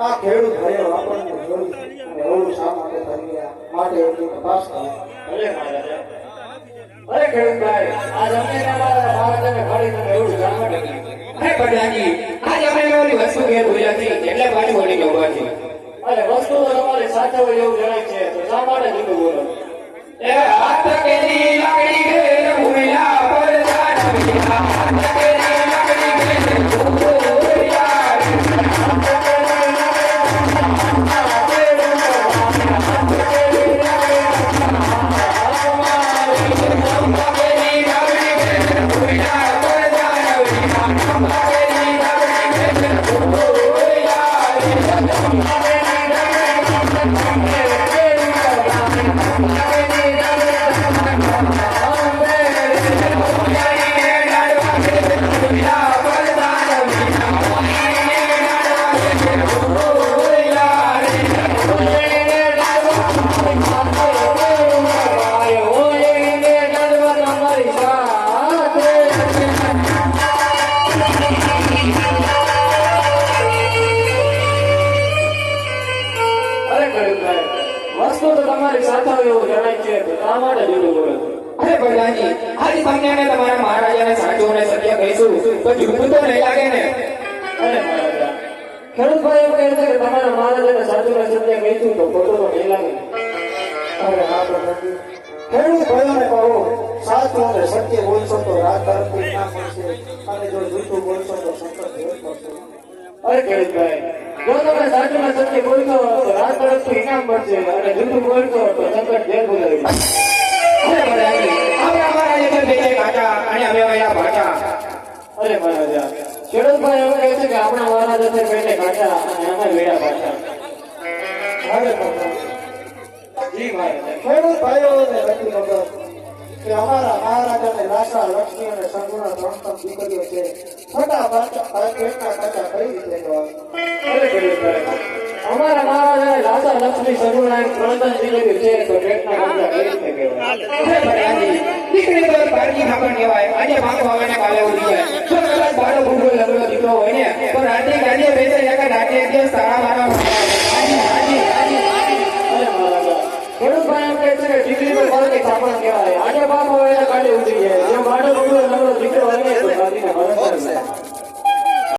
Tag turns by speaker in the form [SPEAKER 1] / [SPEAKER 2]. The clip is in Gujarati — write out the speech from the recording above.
[SPEAKER 1] આ ખેડૂત ભાઈઓ આપણને જોયું અને એવું શા માટે કરી ગયા માટે એની તપાસ કરો.
[SPEAKER 2] ભલે મહારાજા. અરે ખેડૂત ભાઈ, આજ અમે અમારા મહારાજાને ફાડી તમે એવું શા માટે કર્યું?
[SPEAKER 3] અરે પ્રધાનજી, આજ અમે ઓલી વસ્તુ ઘેર ભૂલ્યા હતી એટલે પાછું વળી ગયો છે.
[SPEAKER 2] અરે વસ્તુ તો તમારી સાથે હોય એવું જણાય છે, તો શા માટે જૂઠું બોલો?
[SPEAKER 3] એ હાથ કેરી લાકડી ઘેર ભૂલ્યા પરદાન વિના, હાથ કેરી લાકડી ઘેર ભૂલ્યા
[SPEAKER 2] વસ્તુ તો તમારી સાથે હોય એવું જણાય છે, તો શા માટે જૂઠું બોલો?
[SPEAKER 3] અરે પ્રધાનજી, આજ તમને અને તમારા મહારાજાને સાચું અને સત્ય કહીશું તો જૂઠું તો નહીં લાગે ને?
[SPEAKER 2] અરે મહારાજા, ખેડૂત ભાઈ એમ કહે છે કે તમારા મહારાજાને સાચું અને સત્ય કહીશું તો ખોટું તો નહીં લાગે.
[SPEAKER 1] અરે હા પ્રધાનજી, ખેડૂત ભાઈઓને કહો સાચું અને સત્ય બોલશો તો રાત તરફથી ના મળશે અને જો જૂઠું બોલશો તો સંકટ ભેટ પડશે.
[SPEAKER 2] અરે ખેડૂત ભાઈ, જો તમે સાચું અને સત્ય બોલશો તો રાત તરફથી ઇનામ મળશે અને જૂઠું બોલશો તો સંકટ જેલ બોલાવી.
[SPEAKER 3] અરે પ્રધાનજી, આપણા મહારાજે તો બે કાચા અને અમે વયા પાછા.
[SPEAKER 2] અરે મહારાજા, ખેડૂત ભાઈ એમ કહે છે કે આપણા મહારાજા છે પેટે કાચા અને અમે વેડા પાછા.
[SPEAKER 1] અરે પ્રધાનજી,
[SPEAKER 2] જી મહારાજા.
[SPEAKER 1] ખેડૂત ભાઈઓને નથી ખબર કે અમારા મહારાજાને રાસા લક્ષ્મી અને સંગુણા ત્રણ દીકરીઓ છે, છતાં પાછા પેટના કાચા કઈ રીતે જવાય?
[SPEAKER 2] અરે ખેડૂત ભાઈ, અમારા મહારાજાને રાસા લક્ષ્મી સગુણા ત્રણ દીકરીઓ છે, તો પેટના કાચા કઈ રીતે કહેવાય?
[SPEAKER 3] અરે પ્રધાનજી, દીકરી તો બાળકી ખાપણ કહેવાય. આજે ભાગ આવે ને કાલે ઉડી જાય. જો કદાચ બાળો ભૂગો લગડો દીકરો હોય ને તો રાતે ગાડીએ બેસે રાતે એક દિવસ તાળા મારવા